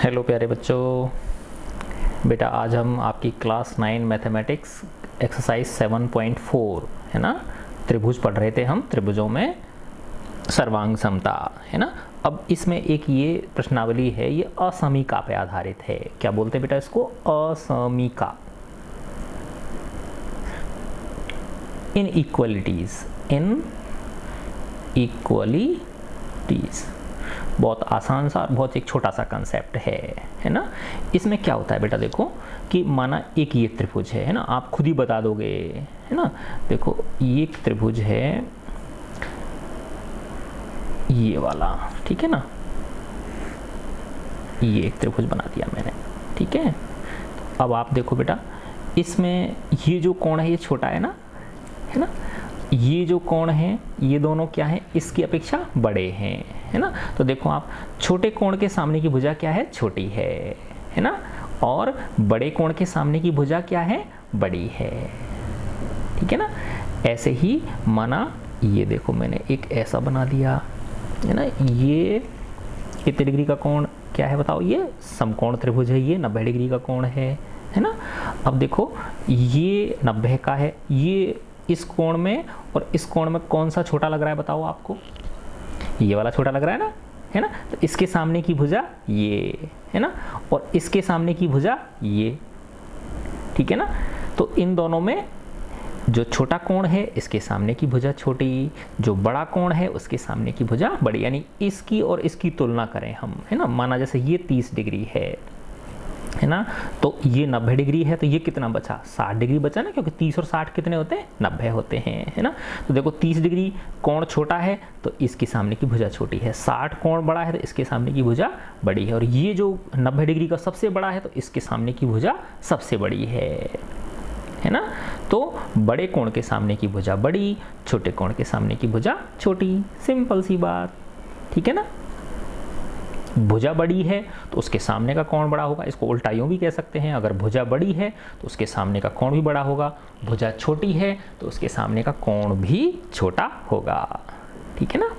Hello प्यारे बच्चों, बेटा आज हम आपकी क्लास 9 मैथमेटिक्स एक्सरसाइज 7.4 है ना, त्रिभुज पढ़ रहे थे हम। त्रिभुजों में सर्वांग समता है ना। अब इसमें एक ये प्रश्नावली है, ये असमीका पे आधारित है। क्या बोलते हैं बेटा इसको? असमीका। इन इक्वलिटीज बहुत आसान सा, बहुत एक छोटा सा कंसेप्ट है ना। इसमें क्या होता है बेटा, देखो कि माना एक ये त्रिभुज है ना, आप खुद ही बता दोगे है ना। देखो ये एक त्रिभुज है, ये वाला, ठीक है ना। ये एक त्रिभुज बना दिया मैंने, ठीक है। अब आप देखो बेटा, इसमें ये जो कोण है ये छोटा है ना, है ना। ये जो कोण है ये दोनों क्या है, इसकी अपेक्षा बड़े हैं, है ना। तो देखो आप, छोटे कोण के सामने की भुजा क्या है, छोटी है ना। और बड़े कोण के सामने की भुजा क्या है, बड़ी है, ठीक है ना। ऐसे ही माना ये देखो मैंने एक ऐसा बना दिया है ना। ये कितने डिग्री का कोण क्या है बताओ? ये समकोण त्रिभुज है, ये 90 डिग्री का कोण है ना। अब देखो ये 90 का है, ये इस कोण में और इस कोण में कौन सा छोटा लग रहा है बताओ आपको? ये वाला छोटा लग रहा है ना। तो इसके सामने की भुजा ये है ना, और इसके सामने की भुजा ये, ठीक है ना। तो इन दोनों में जो छोटा कोण है इसके सामने की भुजा छोटी, जो बड़ा कोण है उसके सामने की भुजा बड़ी। यानी इसकी और इसकी तुलना करें हम, है ना। माना जैसे ये 30 डिग्री है ना, तो ये 90 डिग्री है, तो ये कितना बचा? 60 डिग्री बचा ना, क्योंकि 30 और 60 कितने होते हैं? 90 होते हैं, है ना। तो देखो 30 डिग्री कोण छोटा है तो इसके सामने की भुजा छोटी है, 60 कोण बड़ा है तो इसके सामने की भुजा बड़ी है, और ये जो 90 डिग्री का सबसे बड़ा है तो इसके सामने की भुजा सबसे बड़ी है ना। तो बड़े कोण के सामने की भुजा बड़ी, छोटे कोण के सामने की भुजा छोटी। सिंपल सी बात, ठीक है ना। भुजा बड़ी है तो उसके सामने का कोण बड़ा होगा। इसको उल्टा यूं भी कह सकते हैं, अगर भुजा बड़ी है तो उसके सामने का कोण भी बड़ा होगा, भुजा छोटी है तो उसके सामने का कोण भी छोटा होगा, ठीक है ना।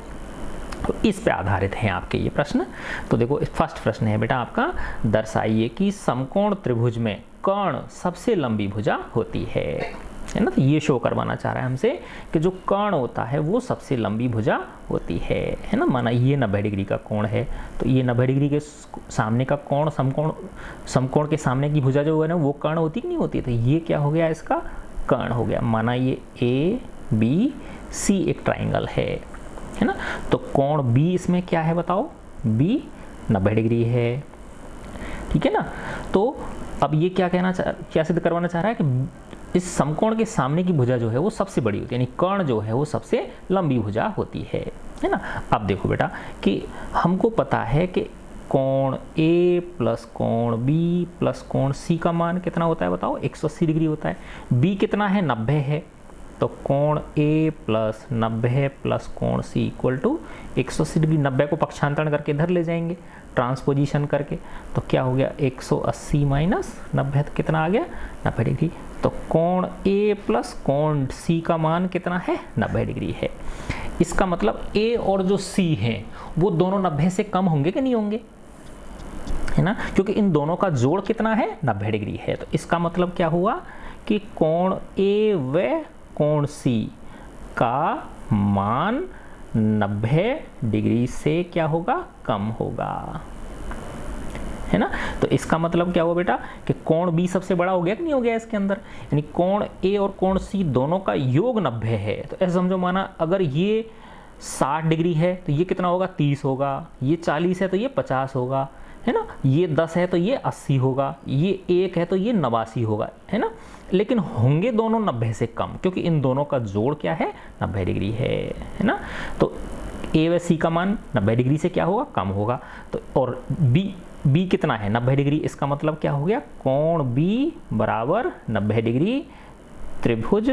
तो इस पे आधारित हैं आपके ये प्रश्न। तो देखो फर्स्ट प्रश्न है बेटा आपका, दर्शाइए कि समकोण त्रिभुज में कर्ण सबसे लंबी भुजा होती है ना। तो ये शो करवाना चाह रहा है हमसे कि जो कर्ण होता है वो सबसे लंबी भुजा होती है ना। माना ये 90 डिग्री का कोण है, तो ये 90 डिग्री के सामने का कोण, समकोण के सामने की भुजा जो है ना वो कर्ण होती कि नहीं होती? तो ये क्या हो गया, इसका कर्ण हो गया। माना ये ABC एक ट्राइंगल है ना। तो कोण B इसमें क्या है बताओ? B 90 डिग्री है, ठीक है ना। तो अब ये क्या सिद्ध करवाना चाह रहा है कि इस समकोण के सामने की भुजा जो है वो सबसे बड़ी होती है, यानी कर्ण जो है वो सबसे लंबी भुजा होती है ना। अब देखो बेटा कि हमको पता है कि कोण A प्लस कोण B प्लस कोण C का मान कितना होता है बताओ? 180 डिग्री होता है। B कितना है? 90 है। तो कोण A प्लस 90 प्लस कोण C इक्वल टू 180 डिग्री। 90 को पक्षांतरण करके इधर ले जाएंगे, ट्रांसपोजिशन करके, तो क्या हो गया? 180 माइनस 90 कितना आ गया? 90 डिग्री। तो कोण A प्लस कोण C का मान कितना है? 90 डिग्री है। इसका मतलब A और जो C हैं वो दोनों 90 से कम होंगे कि नहीं होंगे, है ना, क्योंकि इन दोनों का जोड़ कितना है? 90 डिग्री है। तो इसका मतलब क्या हुआ कि कोण A व कोण C का मान 90 डिग्री से क्या होगा? कम होगा, है ना। तो इसका मतलब क्या हुआ बेटा कि कोण B सबसे बड़ा हो गया कि नहीं हो गया इसके अंदर? यानी कोण A और कोण C दोनों का योग 90 है। तो ऐसे समझो, माना अगर ये 60 डिग्री है तो ये कितना होगा? 30 होगा। ये 40 है तो ये 50 होगा, है ना। ये 10 है तो ये 80 होगा। ये 1 है तो ये 89 होगा, है ना। लेकिन होंगे दोनों 90 से कम, क्योंकि इन दोनों का जोड़ क्या है? 90 डिग्री है ना। तो A व C का मान 90 डिग्री से क्या होगा? कम होगा। तो और B कितना है? 90 डिग्री। इसका मतलब क्या हो गया? कोण B बराबर 90 डिग्री त्रिभुज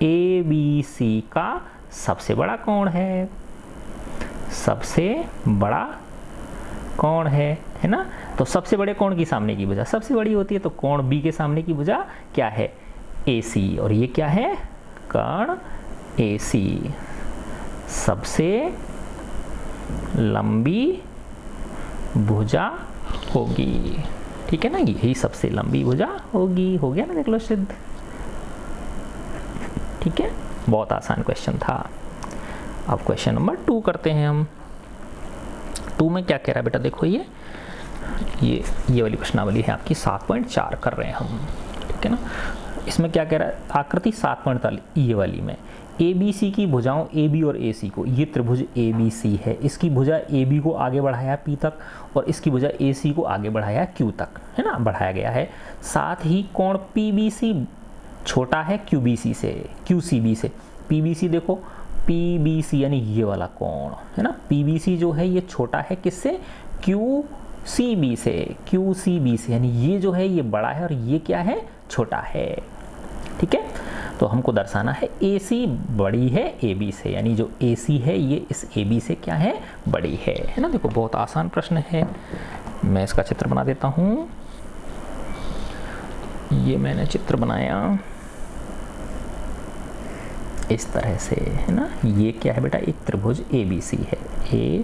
ABC का सबसे बड़ा कोण है, सबसे बड़ा कोण है ना। तो सबसे बड़े कोण की सामने की भुजा सबसे बड़ी होती है, तो कोण B के सामने की भुजा क्या है? AC, और ये क्या है? कर्ण AC सबसे लंबी भुजा होगी। ठीक है ना, यही सबसे लंबी भुजा होगी। हो गया ना, देख लो सिद्ध। ठीक है, बहुत आसान क्वेश्चन था। अब क्वेश्चन नंबर 2 करते हैं हम। 2 में क्या कह रहा है बेटा, देखो ये वाली प्रश्नावली है आपकी 7.4 कर रहे हैं हम। ठीक है ना, इसमें क्या कह रहा है, आकृति 7.48 ये वाली में ABC की भुजाओं AB और AC को, ये त्रिभुज ABC है, इसकी भुजा AB को आगे बढ़ाया P तक और इसकी भुजा AC को आगे बढ़ाया Q तक, है ना, बढ़ाया गया है। साथ ही कोण PBC छोटा है QCB से। PBC देखो, PBC यानी ये वाला कोण है ना, PBC जो है ये छोटा है किससे, QCB से, यानी ये जो है ये बड़ा है और ये क्या है, छोटा है। ठीक है, तो हमको दर्शाना है AC बड़ी है AB से, यानी जो AC है ये इस AB से क्या है, बड़ी है ना। देखो बहुत आसान प्रश्न है, मैं इसका चित्र बना देता हूँ। ये मैंने चित्र बनाया इस तरह से, है ना। ये क्या है बेटा, एक त्रिभुज ABC है, A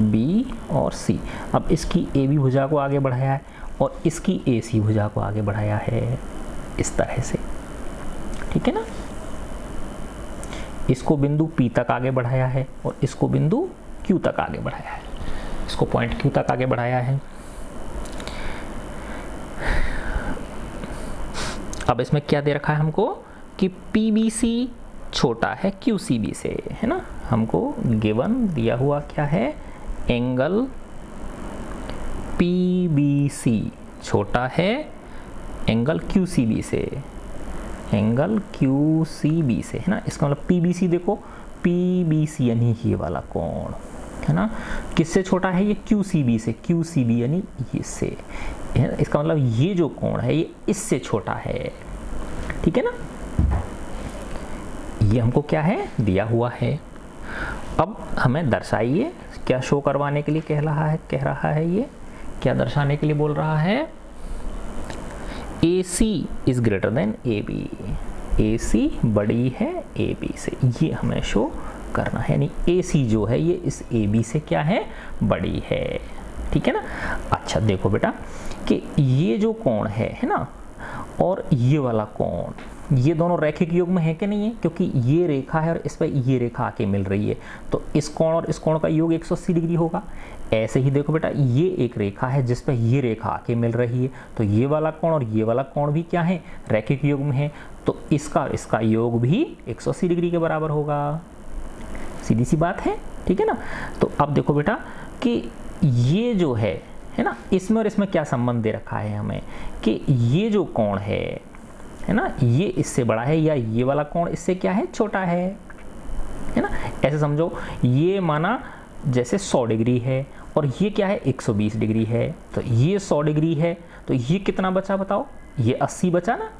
B और C। अब इसकी AB भुजा को आगे बढ़ाया है और इसकी AC भुजा को आगे बढ़ाया है इस तरह से। ठीक है ना, इसको बिंदु P तक आगे बढ़ाया है और इसको बिंदु Q तक आगे बढ़ाया है, इसको पॉइंट Q तक आगे बढ़ाया है। अब इसमें क्या दे रखा है हमको कि PBC छोटा है QCB से, है ना। हमको गिवन दिया हुआ क्या है, एंगल PBC छोटा है एंगल QCB से, एंगल QCB से, है ना। इसका मतलब PBC देखो, PBC यानी ये वाला कोण, है ना, किससे छोटा है, ये QCB से, QCB यानी इससे, इसका मतलब ये जो कोण है ये इससे छोटा है। ठीक है ना, ये हमको क्या है, दिया हुआ है। अब हमें दर्शाइए, क्या शो करवाने के लिए कह रहा है ये क्या दर्शाने के लिए बोल रहा है, AC is greater than AB, AC बड़ी है AB से, ये हमें शो करना है, यानी AC जो है ये इस AB से क्या है, बड़ी है। ठीक है ना। अच्छा देखो बेटा कि ये जो कोण है ना, और ये वाला कोण, ये दोनों रैखिक युग्म है कि नहीं है, क्योंकि ये रेखा है और इस पर ये रेखा आके मिल रही है, तो इस कोण और इस कोण का योग 180 डिग्री होगा। ऐसे ही देखो बेटा, ये एक रेखा है जिस पर ये रेखा आके मिल रही है, तो ये वाला कोण और ये वाला कोण भी क्या है, रैखिक युग्म है, तो इसका योग भी 180 डिग्री के बराबर होगा। सीधी सी बात है। ठीक है ना। तो अब देखो बेटा कि ये जो है ना, इसमें और इसमें क्या संबंध दे रखा है हमें, कि ये जो कोण है ना, ये इससे बड़ा है या ये वाला कोण इससे क्या है, छोटा है ना। ऐसे समझो, ये माना जैसे 100 डिग्री है और ये क्या है, 120 डिग्री है, तो ये 100 डिग्री है, तो ये कितना बचा बताओ, ये 80 बचा ना,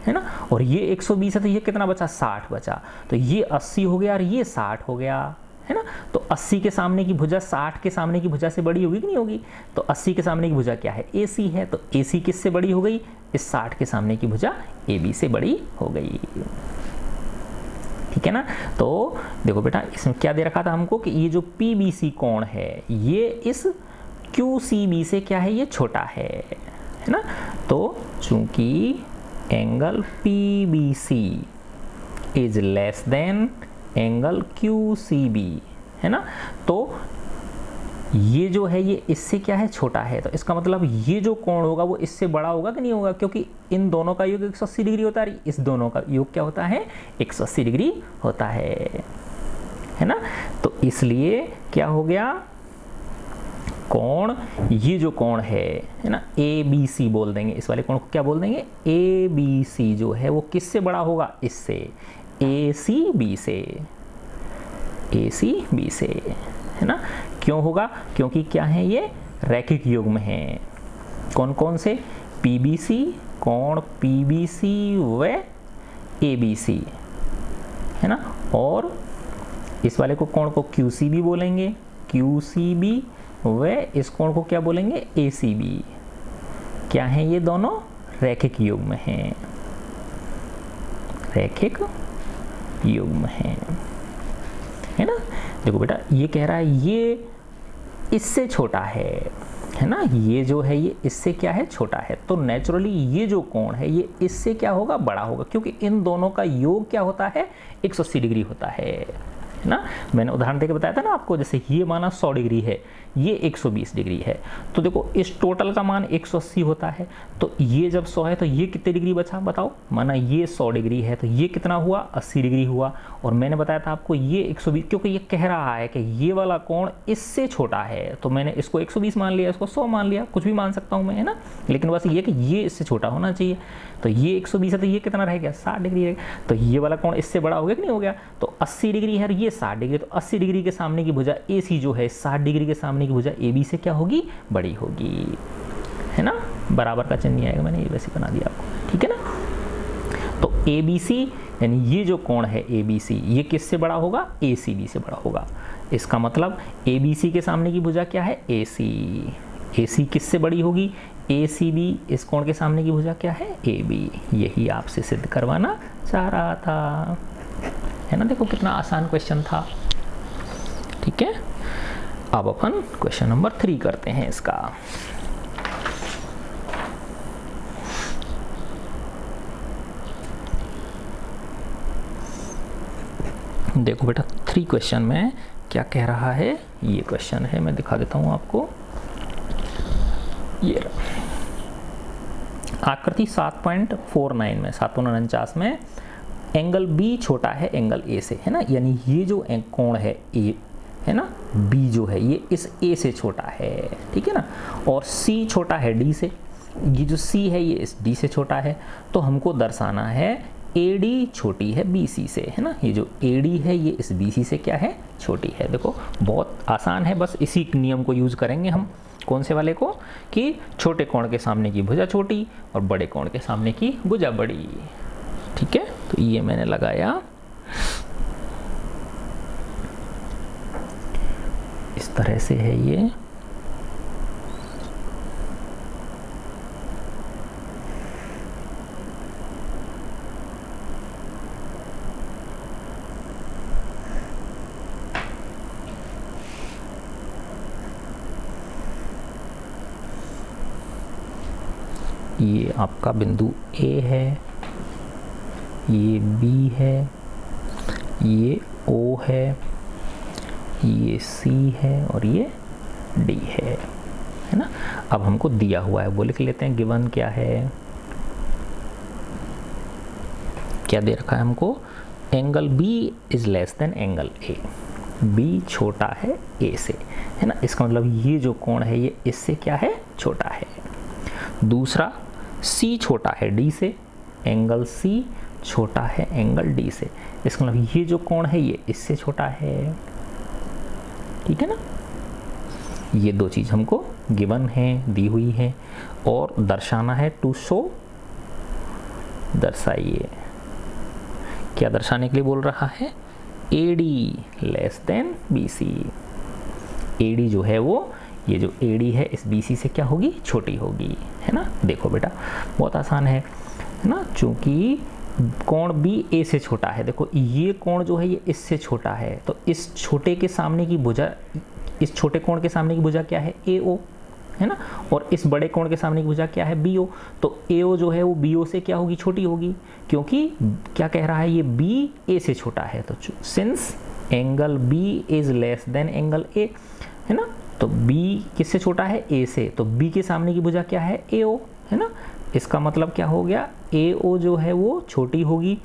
है ना, और ये 120 है तो ये कितना बचा, 60 बचा, तो ये 80 हो गया और ये 60 हो गया, है ना। तो 80 के सामने की भुजा 60 के सामने की भुजा से बड़ी होगी कि नहीं होगी, तो 80 के सामने की भुजा क्या है, AC है, तो AC किससे बड़ी हो गई, इस 60 के सामने की भुजा AB से बड़ी हो गई। ठीक है ना। तो देखो बेटा, इसमें क्या दे रखा था हमको कि ये जो PBC कोण है ये इस QCB से क्या है, ये छोटा है ना। तो चूंकि angle PBC is less than angle QCB, है ना, तो ये जो है ये इससे क्या है, छोटा है, तो इसका मतलब ये जो कोण होगा वो इससे बड़ा होगा कि नहीं होगा, क्योंकि इन दोनों का योग 180 डिग्री होता है, इस दोनों का योग क्या होता है, 180 डिग्री होता है ना। तो इसलिए क्या हो गया, कोण, ये जो कोण है ना, ABC बोल देंगे, इस वाले कोण को क्या बोल देंगे, ABC जो है वो किससे बड़ा होगा, इससे, ACB से, है ना। क्यों होगा, क्योंकि क्या है, ये रैखिक युग्म है। कौन कौन से, PBC, कोण PBC व ABC, है ना, और इस वाले को कोण को QCB बोलेंगे, QCB, व इस कोण को क्या बोलेंगे, ACB। क्या है, ये दोनों रैखिक युग्म हैं, रैखिक युग्म है ना। देखो बेटा, ये कह रहा है ये इससे छोटा है है ना, ये जो है ये इससे क्या है, छोटा है, तो नेचुरली ये जो कोण है ये इससे क्या होगा, बड़ा होगा, क्योंकि इन दोनों का योग क्या होता है, 180 डिग्री होता है ना। मैंने उदाहरण देके बताया था ना आपको, जैसे ये माना 100 डिग्री है, ये 120 डिग्री है, तो देखो इस टोटल का मान 180 होता है, तो ये जब 100 है तो ये कितने डिग्री बचा बताओ, माना ये 100 डिग्री है तो ये कितना हुआ, 80 डिग्री हुआ। और मैंने बताया था आपको ये 120, क्योंकि ये कह रहा है कि ये वाला कोण इससे छोटा है, तो मैंने इसको 120 मान लिया, इसको 100 मान लिया, कुछ भी मान सकता हूँ मैं, है ना, लेकिन बस ये कि ये इससे छोटा होना चाहिए। तो ये 120 है तो ये कितना रह गया, 60 डिग्री रह गया, तो ये वाला कोण इससे बड़ा हो गया कि नहीं हो गया, तो 80 डिग्री है, ये 60 डिग्री, तो 80 डिग्री के सामने की भुजा AC जो है 60 डिग्री के सामने की भुजा AB से क्या होगी, बड़ी होगी, है ना, बराबर का चिन्ह आएगा, मैंने ये वैसे बना दिया आपको, ठीक है ना। तो ABC यानी ये जो कोण है ABC, ये किससे बड़ा होगा, ACB से बड़ा होगा। इसका मतलब ABC के सामने की भुजा क्या है, AC किससे बड़ी होगी, ACB, इस कोण के सामने की भुजा क्या है, AB। यही आपसे सिद्ध करवाना चाह रहा था, है ना। देखो कितना आसान क्वेश्चन था, ठीक है। अब अपन क्वेश्चन नंबर 3 करते हैं इसका। देखो बेटा 3 क्वेश्चन में क्या कह रहा है, ये क्वेश्चन है, मैं दिखा देता हूं आपको, ये आकृति 7.49 में 749 में एंगल B छोटा है एंगल A से, है ना, यानी ये जो कोण है A है ना, B जो है ये इस A से छोटा है, ठीक है ना, और C छोटा है D से, ये जो C है ये इस D से छोटा है, तो हमको दर्शाना है AD छोटी है BC से, है ना, ये जो AD है ये इस BC से क्या है, छोटी है। देखो बहुत आसान है, बस इसी नियम को यूज करेंगे हम, कौन से वाले को, कि छोटे कोण के सामने की भुजा छोटी और बड़े कोण के सामने की भुजा बड़ी, ठीक है। तो ये मैंने लगाया, इस तरह से है ये, ये आपका बिंदु A है, ये B है, ये O है, ये C है और ये D है ना। अब हमको दिया हुआ है वो लिख लेते हैं, गिवन क्या है, क्या दे रखा है हमको, angle B is less than angle A, B छोटा है A से, है ना, इसका मतलब ये जो कोण है ये इससे क्या है, छोटा है। दूसरा C छोटा है D से, एंगल C छोटा है एंगल D से, इसका मतलब ये जो कोण है ये इससे छोटा है, ठीक है ना। ये दो चीज हमको गिवन है, दी हुई है, और दर्शाना है, टू शो, दर्शाइए, क्या दर्शाने के लिए बोल रहा है, AD less than BC, AD जो है वो, ये जो AD है इस BC से क्या होगी, छोटी होगी, है ना। देखो बेटा बहुत आसान है ना, चूंकि कोण B A से छोटा है, देखो ये कोण जो है ये इससे छोटा है, तो इस छोटे के सामने की भुजा, इस छोटे कोण के सामने की भुजा क्या है, AO, है ना, और इस बड़े कोण के सामने की भुजा क्या है, BO, तो AO जो है वो BO से क्या होगी, छोटी होगी, क्योंकि क्या कह रहा है, ये B A से छोटा है, तो since angle B is less than angle A, है ना, तो B किससे छोटा है, A से, तो B के सामने की भुजा क्या है, AO, है ना, इसका मतलब क्या हो गया, AO जो है वो छोटी होगी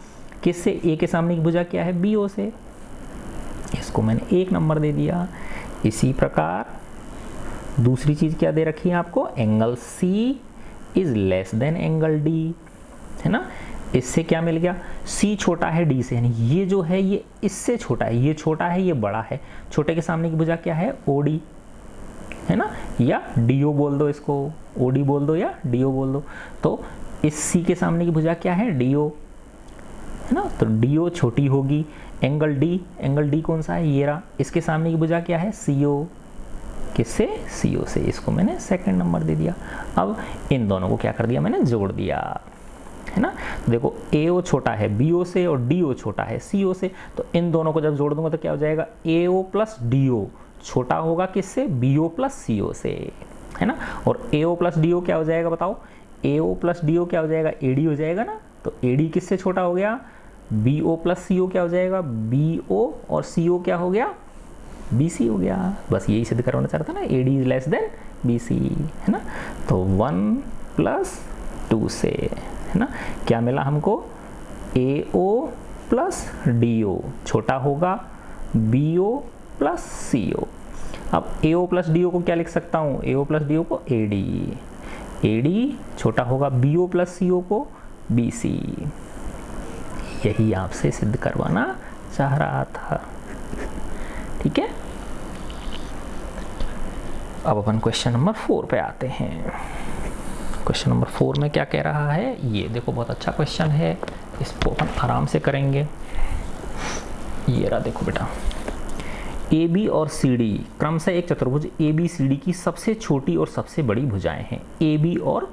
किससे, A के सामने की भुजा क्या है, BO से, इसको मैंने 1 नंबर दे दिया। इसी प्रकार दूसरी चीज क्या दे रखी है आपको, angle C is less than angle D, है ना, इससे क्या मिल गया, C छोटा है D से, यानी ये जो है ये इससे छोटा है, ये छोटा है ये बड़ा है, छोटे के सामने की भुजा क्या है, OD, है ना, या DO बोल दो इसको, OD बोल दो या DO बोल दो, तो इस C के सामने की भुजा क्या है, DO, है ना, तो DO छोटी होगी, एंगल D कौन सा है, ये रहा, इसके सामने की भुजा क्या है, CO, किससे, CO से, इसको मैंने 2nd नंबर दे दिया। अब इन दोनों को क्या कर दिया, मैंने जोड़ दिया, है ना, देखो AO छोटा है BO से और DO छोटा है CO से, तो इन दोनों को जब जोड़ दूंगा तो क्या हो जाएगा, AO प्लस DO छोटा होगा किससे, BO प्लस CO से, है ना। और AO प्लस DO क्या हो जाएगा बताओ, AO प्लस DO क्या हो जाएगा, AD हो जाएगा ना। तो AD किससे छोटा हो गया, BO प्लस CO क्या हो जाएगा, BO और CO क्या हो गया, BC हो गया। बस यही सिद्ध करवाना चाह रहा था ना, AD is less than BC, है ना। तो 1 प्लस 2 से, है ना, क्या मिला हमको, AO प्लस DO छोटा होगा BO प्लस CO। अब AO प्लस DO को क्या लिख सकता हूँ, AO प्लस DO को AD छोटा होगा BO प्लस CO को BC। यही आपसे सिद्ध करवाना चाह रहा था, ठीक है। अब अपन क्वेश्चन नंबर 4 पे आते हैं। क्वेश्चन नंबर 4 में क्या कह रहा है, ये देखो बहुत अच्छा क्वेश्चन है, इसको अपन आराम से करेंगे। ये रहा देखो बेटा, AB और CD क्रमशः एक चतुर्भुज ABCD की सबसे छोटी और सबसे बड़ी भुजाएं हैं। AB और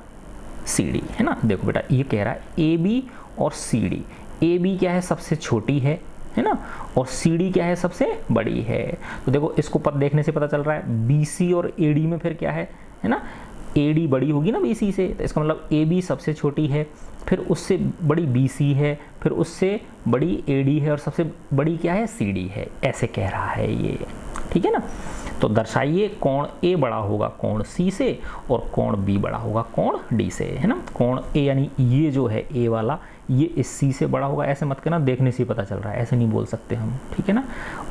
CD, है ना। देखो बेटा ये कह रहा है AB और CD, AB क्या है, सबसे छोटी है ना, और CD क्या है, सबसे बड़ी है। तो देखो इसको पद देखने से पता चल रहा है BC और AD में फिर क्या है ना, AD बड़ी होगी ना BC से, तो इसका मतलब AB सबसे छोटी है, फिर उससे बड़ी BC है, फिर उससे बड़ी AD है, और सबसे बड़ी क्या है, CD है। ऐसे कह रहा है ये, ठीक है ना। तो दर्शाइए कोण A बड़ा होगा कोण C से, और कोण B बड़ा होगा कोण D से, है ना। कोण A यानी ये जो है A वाला, ये इस C से बड़ा होगा, ऐसे मत कहना, देखने से पता चल रहा है, ऐसे नहीं बोल सकते हम, ठीक है ना।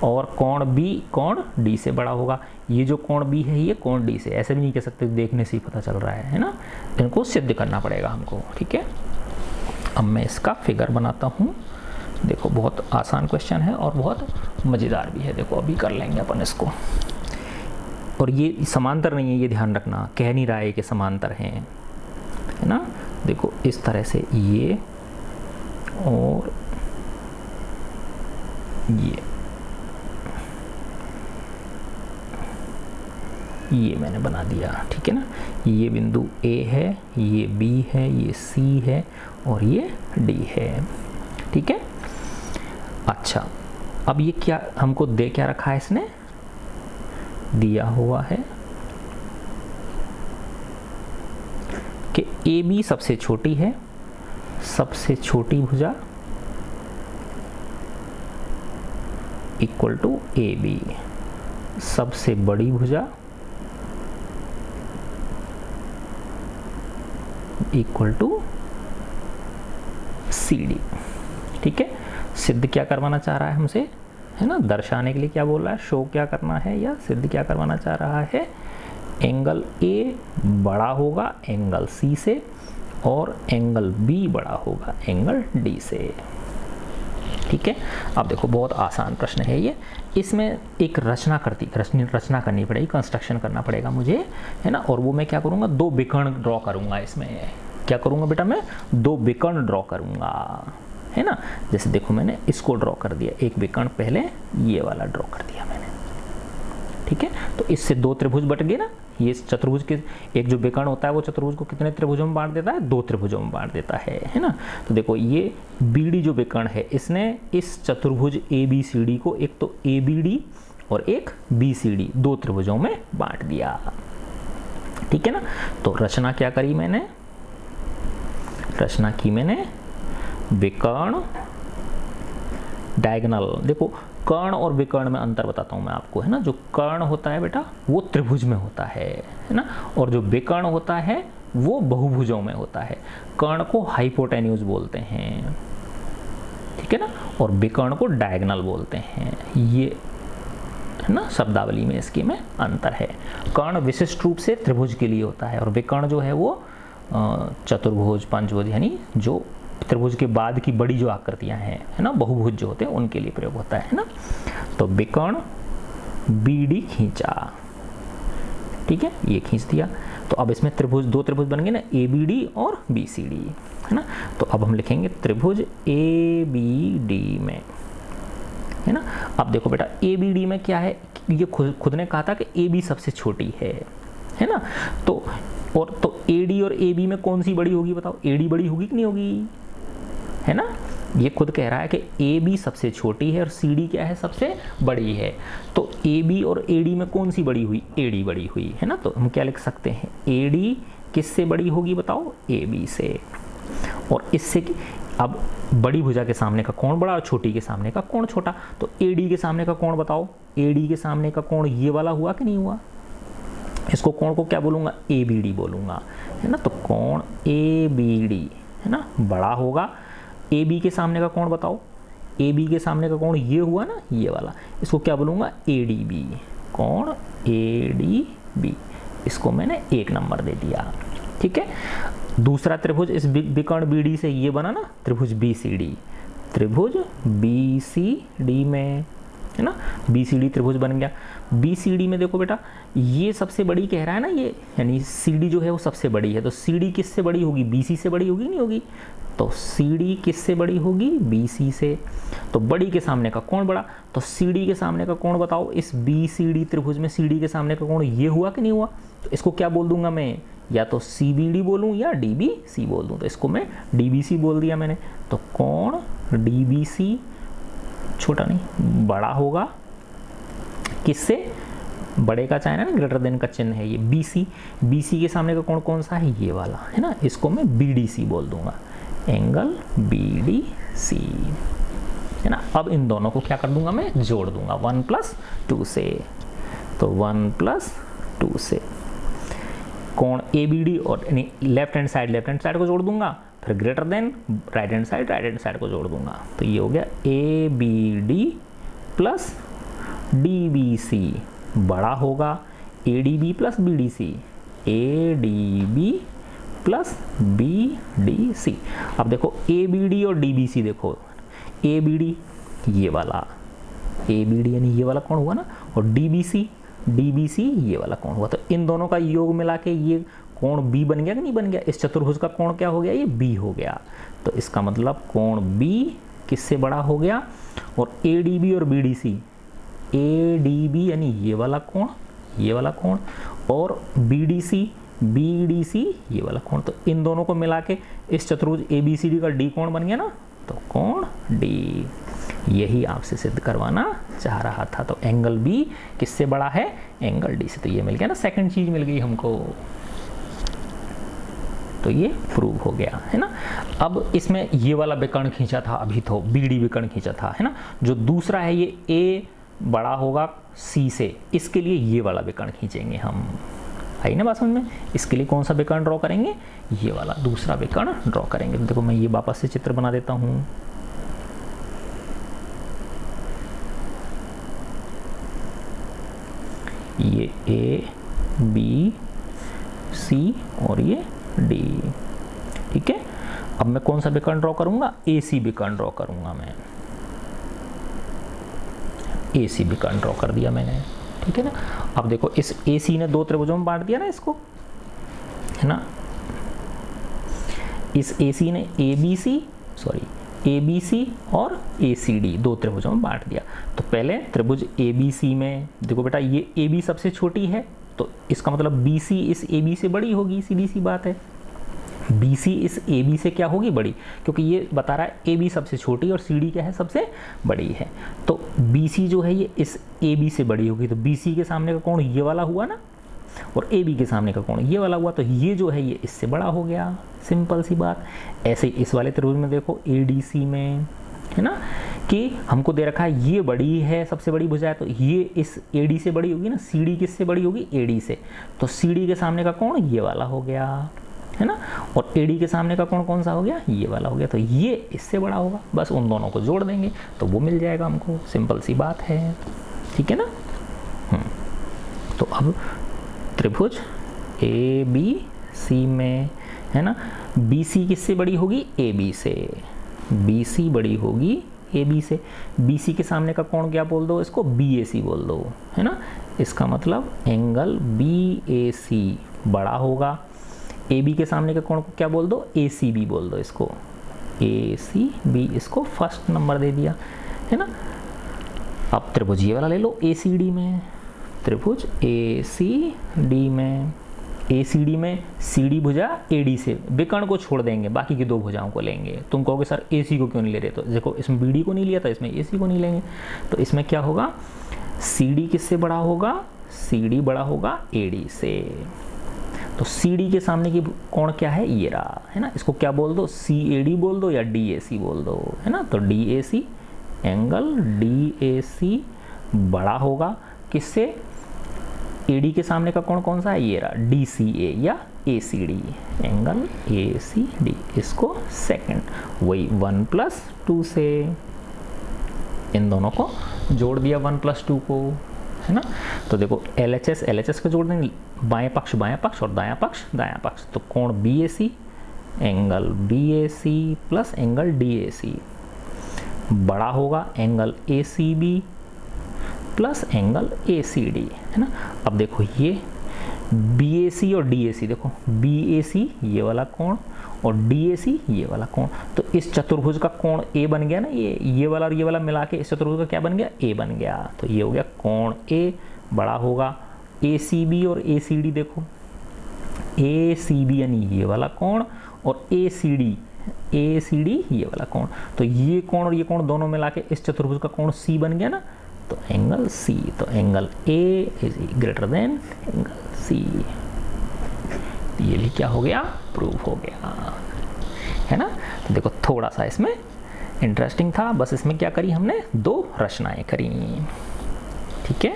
और कोण B कोण D से बड़ा होगा, ये जो कोण B है ये कोण D से, ऐसे भी नहीं कह सकते, देखने से ही पता चल रहा है ना। इनको सिद्ध करना पड़ेगा हमको, ठीक है। अब मैं इसका फिगर बनाता हूँ। देखो बहुत आसान क्वेश्चन है और बहुत मज़ेदार भी है। देखो अभी कर लेंगे अपन इसको। और ये समांतर नहीं है, ये ध्यान रखना, कह नहीं रहा है कि समांतर हैं, है ना। देखो इस तरह से ये और ये मैंने बना दिया, ठीक है ना। ये बिंदु A है, ये B है, ये C है और ये D है, ठीक है। अच्छा अब ये क्या हमको दे क्या रखा है, इसने दिया हुआ है कि AB सबसे छोटी है, सबसे छोटी भुजा इक्वल टू AB, सबसे बड़ी भुजा इक्वल टू CD, ठीक है। सिद्ध क्या करवाना चाह रहा है हमसे, है ना, दर्शाने के लिए क्या बोल रहा है, शो क्या करना है या सिद्ध क्या करवाना चाह रहा है, एंगल A बड़ा होगा एंगल C से, और एंगल B बड़ा होगा एंगल D से, ठीक है। अब देखो बहुत आसान प्रश्न है ये, इसमें एक रचना करनी पड़ेगी, कंस्ट्रक्शन करना पड़ेगा मुझे, है ना। और वो मैं क्या करूँगा, 2 विकर्ण ड्रॉ करूँगा। इसमें क्या करूँगा बेटा, मैं 2 विकर्ण ड्रॉ करूँगा, है ना। जैसे देखो मैंने इसको ड्रॉ कर दिया, एक विकर्ण पहले ये वाला ड्रॉ कर दिया मैंने, ठीक है। तो इससे 2 त्रिभुज बट गए ना। ये चतुर्भुज के एक जो विकर्ण होता है वो चतुर्भुज को कितने त्रिभुजों में बांट देता है, 2 त्रिभुजों में बांट देता है ना। तो देखो ये BD जो विकर्ण है, इसने इस चतुर्भुज ABCD को एक तो ABD और एक BCD 2 त्रिभुजों में बांट दिया, ठीक है ना। तो रचना क्या करी मैंने, रचना की मैंने विकर्ण डायगोनल। देखो कर्ण और विकर्ण में अंतर बताता हूं मैं आपको, है ना। जो कर्ण होता है बेटा वो त्रिभुज में होता है ना, और जो विकर्ण होता है वो बहुभुजों में होता है। कर्ण को हाइपोटेन्यूज बोलते हैं, ठीक है ना, और विकर्ण को डायगोनल बोलते हैं। ये है ना, शब्दावली में इसके में अंतर है। कर्ण विशिष्ट रूप से त्रिभुज के लिए होता है, और विकर्ण जो है वो चतुर्भुज, पंचभुज यानी जो त्रिभुज के बाद की बड़ी जो आकृतियां हैं, है ना, बहुभुज जो होते हैं उनके लिए प्रयोग होता है ना। तो विकर्ण BD खींचा, ठीक है, ये खींच दिया। तो अब इसमें त्रिभुज 2 त्रिभुज बन गए ना, ABD और BCD, है ना। तो अब हम लिखेंगे त्रिभुज ABD में, है ना। अब देखो बेटा ABD में क्या है, ये खुद ने कहा था कि AB सबसे छोटी है ना। तो AD और AB में कौन सी बड़ी होगी बताओ, AD बड़ी होगी कि नहीं होगी, है ना। ये खुद कह रहा है कि ए बी सबसे छोटी है और सी डी क्या है, सबसे बड़ी है। तो ए बी और ए डी में कौन सी बड़ी हुई, ए डी बड़ी हुई है ना। तो हम क्या लिख सकते हैं, ए डी किससे बड़ी होगी बताओ, ए बी से। और इससे अब बड़ी भुजा के सामने का कोण बड़ा और छोटी के सामने का कोण छोटा। तो ए डी के सामने का कोण बताओ, ए डी के सामने का कोण ये वाला हुआ कि नहीं हुआ। इसको कोण को क्या बोलूँगा, ए बी डी बोलूँगा, है ना। तो कोण ए बी डी है ना बड़ा होगा। ए बी के सामने का कोण बताओ, ए बी के सामने का कोण ये हुआ ना, ये वाला, इसको क्या बोलूँगा, ए डी बी। कोण ए डी बी, इसको मैंने 1 नंबर दे दिया। ठीक है, दूसरा त्रिभुज इस विकर्ण बी डी से ये बना ना, त्रिभुज बी सी डी, त्रिभुज बी सी डी में, है ना, बी सी डी त्रिभुज बन गया। बी सी डी में देखो बेटा, ये सबसे बड़ी कह रहा है ना ये, यानी सी डी जो है वो सबसे बड़ी है। तो सी डी किससे बड़ी होगी, बी सी से बड़ी होगी नहीं होगी। तो सी डी किससे बड़ी होगी, बी सी से। तो बड़ी के सामने का कोण बड़ा, तो सी डी के सामने का कोण बताओ, इस बी सी डी त्रिभुज में सी डी के सामने का कोण ये हुआ कि नहीं हुआ। तो इसको क्या बोल दूंगा मैं, या तो सी बी डी बोलूँ या डी बी सी बोल दूँ। तो इसको मैं डी बी सी बोल दिया मैंने। तो कोण डी बी सी छोटा नहीं बड़ा होगा, किससे, बड़े का चाहे ना ग्रेटर देन का चिन्ह है ये बी सी। बी सी के सामने का कोण कौन सा है, ये वाला, है ना। इसको मैं बी डी सी बोल दूंगा, एंगल बी डी सी, है ना। अब इन दोनों को क्या कर दूंगा मैं, जोड़ दूंगा 1+2 से। तो 1+2 से कोण ए बी डी और लेफ्ट हैंड साइड को जोड़ दूंगा, फिर greater than right hand side को जोड़ दूंगा। तो ये हो गया A B D plus D B C बड़ा होगा A D B plus B D C, A D B plus B D C. अब देखो ए बी डी और डी बी सी, देखो ए बी डी ये वाला, ए बी डी यानी ये वाला कोण हुआ ना, और डी बी सी ये वाला कोण हुआ। तो इन दोनों का योग मिला के ये कोण बी बन गया कि नहीं बन गया। इस चतुर्भुज का कोण क्या हो गया, ये बी हो गया। तो इसका मतलब कोण बी किससे बड़ा हो गया। और ए डी बी और B D C, A D B यानी ये वाला कोण और बी डी सी ये वाला कोण। तो इन दोनों को मिला के इस चतुर्भुज ए बी सी डी का डी कोण बन गया ना। तो कोण डी, यही आपसे सिद्ध करवाना चाह रहा था। तो एंगल बी किससे बड़ा है, एंगल डी से। तो ये मिल गया ना, सेकंड चीज मिल गई हमको। तो ये प्रूव हो गया, है ना। अब इसमें ये वाला विकर्ण खींचा था अभी, तो बी डी विकर्ण खींचा था, है ना। जो दूसरा है ये ए बड़ा होगा सी से, इसके लिए ये वाला विकर्ण खींचेंगे हम। आई ना बात समझ में। इसके लिए कौन सा विकर्ण ड्रॉ करेंगे, ये वाला दूसरा विकर्ण ड्रॉ करेंगे। तो देखो मैं ये वापस से चित्र बना देता हूँ। ये ए बी सी और ये डी, ठीक है। अब मैं कौन सा विकर्ण ड्रॉ करूंगा, ए सी विकर्ण ड्रॉ करूंगा मैं। ए सी विकर्ण ड्रॉ कर दिया मैंने, ठीक है ना। अब देखो इस ए सी ने 2 त्रिभुजों में बांट दिया ना इसको, है ना। इस ए सी ने ए बी सी और ए सी डी 2 त्रिभुजों में बांट दिया। तो पहले त्रिभुज ए बी सी में देखो बेटा, ये ए बी सबसे छोटी है, तो इसका मतलब बी सी इस ए बी से बड़ी होगी, सीधी सी बात है। बी सी इस ए बी से क्या होगी, बड़ी, क्योंकि ये बता रहा है ए बी सबसे छोटी और सी डी क्या है, सबसे बड़ी है। तो बी सी जो है ये इस ए बी से बड़ी होगी। तो बी सी के सामने का कोण ये वाला हुआ ना, और ए बी के सामने का कोण ये वाला हुआ। तो ये जो है ये इससे बड़ा हो गया, सिंपल सी बात। ऐसे ही इस वाले त्रिभुज में देखो ए डी सी में, है ना, कि हमको दे रखा है ये बड़ी है, सबसे बड़ी भुजा है। तो ये इस ए डी से बड़ी होगी ना, सी डी किससे बड़ी होगी, ए डी से। तो सी डी के सामने का कोण ये वाला हो गया, है ना। और ए डी के सामने का कोण कौन सा हो गया, ये वाला हो गया। तो ये इससे बड़ा होगा, बस उन दोनों को जोड़ देंगे तो वो मिल जाएगा हमको, सिंपल सी बात है, ठीक है ना। तो अब त्रिभुज ए बी सी में, है ना, बी सी किससे बड़ी होगी, ए बी से। बी सी बड़ी होगी ए बी से। बी सी के सामने का कोण क्या बोल दो, इसको बी ए सी बोल दो, है ना। इसका मतलब एंगल बी ए सी बड़ा होगा। ए बी के सामने का कोण को क्या बोल दो, ए सी बी बोल दो इसको, ए सी बी, इसको फर्स्ट नंबर दे दिया, है ना। अब त्रिभुज ये वाला ले लो ए सी डी में, त्रिभुज ए सी डी में ACD में CD भुजा AD से विकर्ण को छोड़ देंगे, बाकी की 2 भुजाओं को लेंगे। तुम कहोगे सर AC को क्यों नहीं ले रहे? तो देखो इसमें BD को नहीं लिया था, इसमें AC को नहीं लेंगे। तो इसमें क्या होगा, CD किससे बड़ा होगा? CD बड़ा होगा AD से। तो CD के सामने की कोण क्या है? ये रहा, है ना। इसको क्या बोल दो? CAD बोल दो या DAC बोल दो, है ना। तो DAC, एंगल DAC बड़ा होगा किससे? AD के सामने का कोण कौन सा है? ये रहा, DCA या ACD, एंगल ACD। इसको सेकंड, वही 1 + 2 से इन दोनों को जोड़ दिया, 1 + 2 को, है ना। तो देखो LHS को जोड़ देंगे, बाएं पक्ष और दायां पक्ष। तो कोण BAC, angle BAC plus angle DAC बड़ा होगा angle ACB plus angle ACD, है ना। अब देखो ये BAC और DAC, देखो BAC ये वाला कोण और DAC ये वाला कोण, तो इस चतुर्भुज का कोण A बन गया ना। ये वाला और ये वाला मिला के इस चतुर्भुज का क्या बन गया? A बन गया। तो ये हो गया कोण A बड़ा होगा ACB और ACD। देखो ACB यानी ये वाला कोण और ACD ये वाला कोण, तो ये कोण और ये कोण दोनों मिला के इस चतुर्भुज का कोण C बन गया ना। तो एंगल C, तो angle A is greater than angle C। ये भी क्या हो गया? प्रूव हो गया, है ना। तो देखो थोड़ा सा इसमें इंटरेस्टिंग था, बस इसमें क्या करी हमने? 2 रचनाएं करी, ठीक है।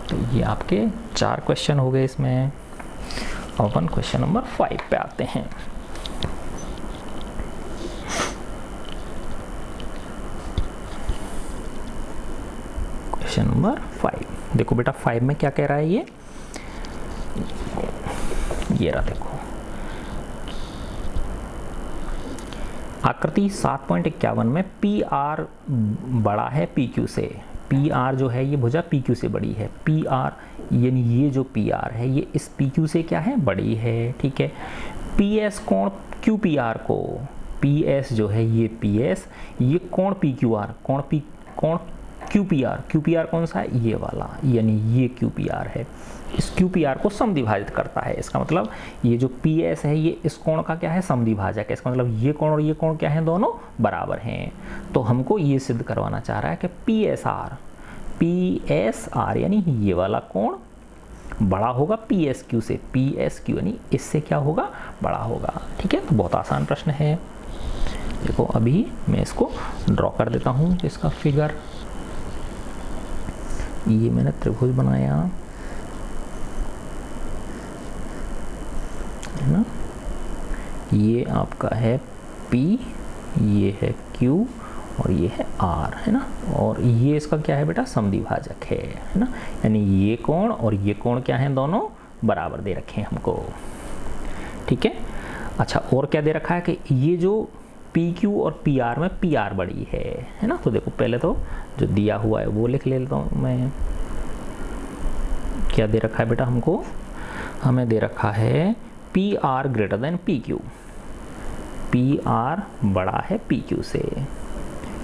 तो ये आपके 4 क्वेश्चन हो गए इसमें। अब अपन क्वेश्चन नंबर 5 पे आते हैं। क्वेश्चन नंबर 5, देखो बेटा 5 में क्या कह रहा है ये रहा, देखो आकृति 7.51 में PR बड़ा है PQ से। PR जो है ये भुजा PQ से बड़ी है। PR यानी ये जो PR है ये इस PQ से क्या है? बड़ी है, ठीक है। PS कोण QPR को, PS जो है ये PS, ये कोण PQR, कोण QPR कौन सा है? ये वाला, यानी ये QPR है, इस QPR को समद्विभाजित करता है। इसका मतलब ये जो PS है ये इस कोण का क्या है? समद्विभाजक है। इसका मतलब ये कोण और ये कोण क्या है? दोनों बराबर हैं। तो हमको ये सिद्ध करवाना चाह रहा है कि PSR यानी ये वाला कोण बड़ा होगा PSQ से। PSQ यानी इससे क्या होगा? बड़ा होगा, ठीक है। तो बहुत आसान प्रश्न है। देखो अभी मैं इसको ड्रॉ कर देता हूँ, इसका फिगर। ये मैंने त्रिभुज बनाया, है ना। ये आपका है P, ये है Q और ये है R, है ना। और ये इसका क्या है बेटा? समद्विभाजक है ना। यानी ये कोण और ये कोण क्या है? दोनों बराबर दे रखे हैं हमको, ठीक है। अच्छा, और क्या दे रखा है कि ये जो PQ और PR में PR बड़ी है ना। तो देखो पहले तो जो दिया हुआ है वो लिख लेता हूँ मैं। क्या दे रखा है बेटा हमको? हमें दे रखा है PR greater than PQ। PR बड़ा है PQ से,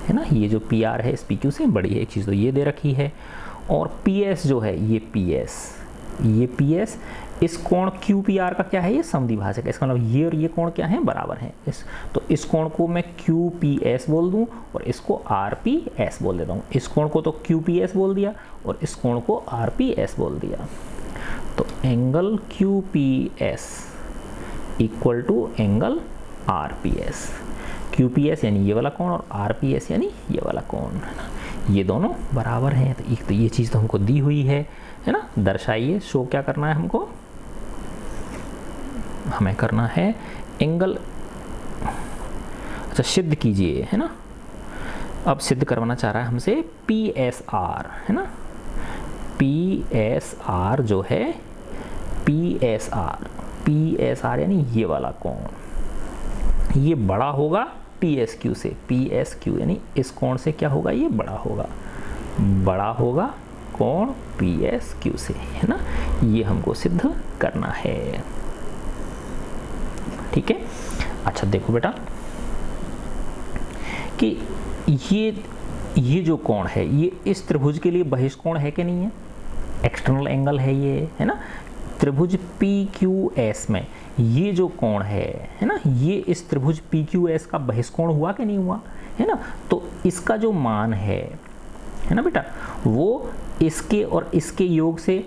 है ना। ये जो PR है इस PQ से बड़ी है, एक चीज़ तो ये दे रखी है। और PS जो है ये PS इस कोण QPR का क्या है? ये समद्विभाजक है। इसका मतलब ये और ये कोण क्या है? बराबर हैं। तो इस कोण को मैं QPS बोल दूं और इसको RPS बोल देता हूँ। इस कोण को तो QPS बोल दिया और इस कोण को RPS बोल दिया। तो angle QPS equal to angle RPS। QPS यानी ये वाला कोण और RPS यानी ये वाला कोण, है ना। ये दोनों बराबर हैं। तो एक तो ये चीज़ तो हमको दी हुई है ना। दर्शाइए, शो क्या करना है हमको? हमें करना है एंगल, अच्छा सिद्ध कीजिए, है ना। अब सिद्ध करवाना चाह रहा है हमसे PSR, है ना। PSR जो है PSR यानी ये वाला कोण ये बड़ा होगा PSQ से। PSQ यानी इस कोण से क्या होगा? ये बड़ा होगा कोण PSQ से, है ना। ये हमको सिद्ध करना है, ठीक है। अच्छा देखो बेटा कि ये जो कोण है ये इस त्रिभुज के लिए बहिष्कोण है कि नहीं है? एक्सटर्नल एंगल है ये, है ना। त्रिभुज PQS में ये जो कोण है ना, ये इस त्रिभुज PQS का बहिष्कोण हुआ कि नहीं हुआ, है ना। तो इसका जो मान है ना बेटा, वो इसके और इसके योग से,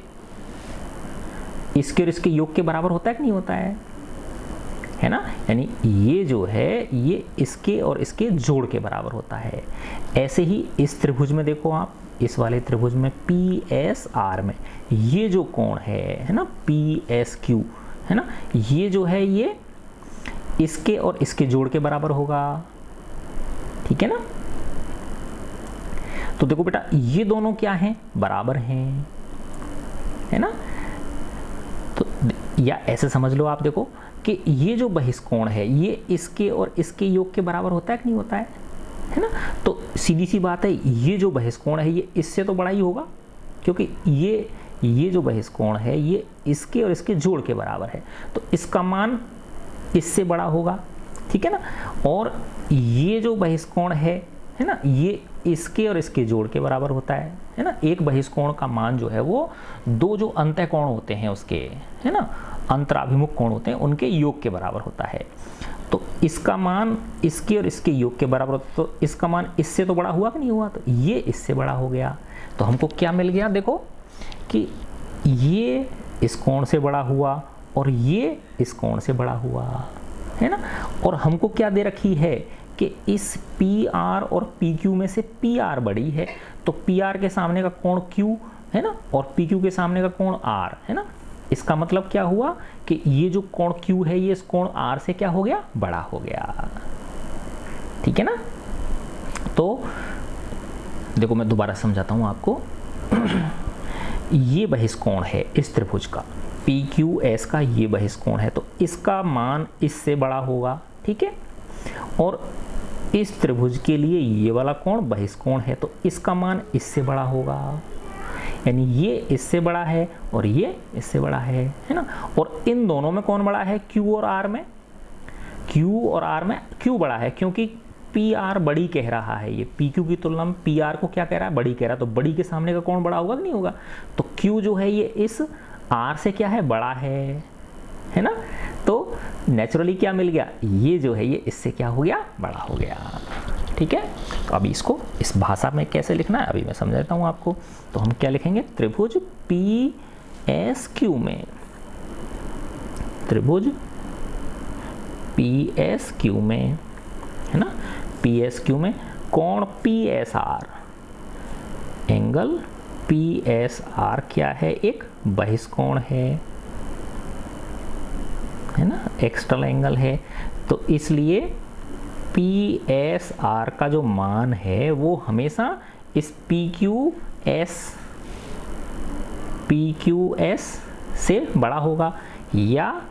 इसके और इसके योग के बराबर होता है कि नहीं होता है ना। यानी ये जो है ये इसके और इसके जोड़ के बराबर होता है। ऐसे ही इस त्रिभुज में देखो आप, इस वाले त्रिभुज में PSR में ये जो कोण है ना, PSQ है ना, ये जो है ये इसके और इसके जोड़ के बराबर होगा, ठीक है ना। तो देखो बेटा ये दोनों क्या हैं, बराबर हैं, है ना। तो या ऐसे समझ लो आप, देखो कि ये जो बहिष्कोण है ये इसके और इसके योग के बराबर होता है कि नहीं होता है ना। तो सीधी सी बात है, ये जो बहिष्कोण है ये इससे तो बड़ा ही होगा, क्योंकि ये जो बहिष्कोण है ये इसके और इसके जोड़ के बराबर है, तो इसका मान इससे बड़ा होगा, ठीक है ना। और ये जो बहिष्कोण है ना, ये इसके और इसके जोड़ के बराबर होता है ना। एक बहिष्कोण का मान जो है वो दो जो अंतःकोण होते हैं उसके, है ना, अंतराभिमुख कोण होते हैं, उनके योग के बराबर होता है। तो इसका मान इसके और इसके योग के बराबर होता है, तो इसका मान इससे तो बड़ा हुआ कि नहीं हुआ, तो ये इससे बड़ा हो गया। तो हमको क्या मिल गया, देखो कि ये इस कोण से बड़ा हुआ और ये इस कोण से बड़ा हुआ, है ना। और हमको क्या दे रखी है कि इस PR और PQ में से PR बड़ी है, तो PR के सामने का कोण Q है ना, और PQ के सामने का कोण R है ना। इसका मतलब क्या हुआ कि ये जो कोण Q है ये इस कोण R से क्या हो गया, बड़ा हो गया, ठीक है ना। तो देखो मैं दोबारा समझाता हूं आपको। ये बहिष्कोण है इस त्रिभुज का, PQS का ये बहिष्कोण है, तो इसका मान इससे बड़ा होगा, ठीक है। और इस त्रिभुज के लिए ये वाला कोण बहिष्कोण है, तो इसका मान इससे बड़ा होगा, यानी ये इससे बड़ा है और ये इससे बड़ा है ना। और इन दोनों में कौन बड़ा है, Q और R में, Q और R में Q बड़ा है, क्योंकि PR बड़ी कह रहा है, ये PQ की तुलना में PR को क्या कह रहा है, बड़ी कह रहा है, तो बड़ी के सामने का कौन बड़ा होगा कि नहीं होगा। तो Q जो है ये इस R से क्या है, बड़ा है ना। तो नेचुरली क्या मिल गया, ये जो है ये इससे क्या हो गया, बड़ा हो गया, ठीक है। तो अभी इसको इस भाषा में कैसे लिखना है अभी मैं समझाता हूँ आपको। तो हम क्या लिखेंगे, त्रिभुज PSQ में, त्रिभुज PSQ में, है ना, PSQ में कोण PSR, एंगल PSR क्या है, एक बहिष्कोण है ना, एक्सटर्नल एंगल है। तो इसलिए PSR का जो मान है वो हमेशा इस PQS से बड़ा होगा, या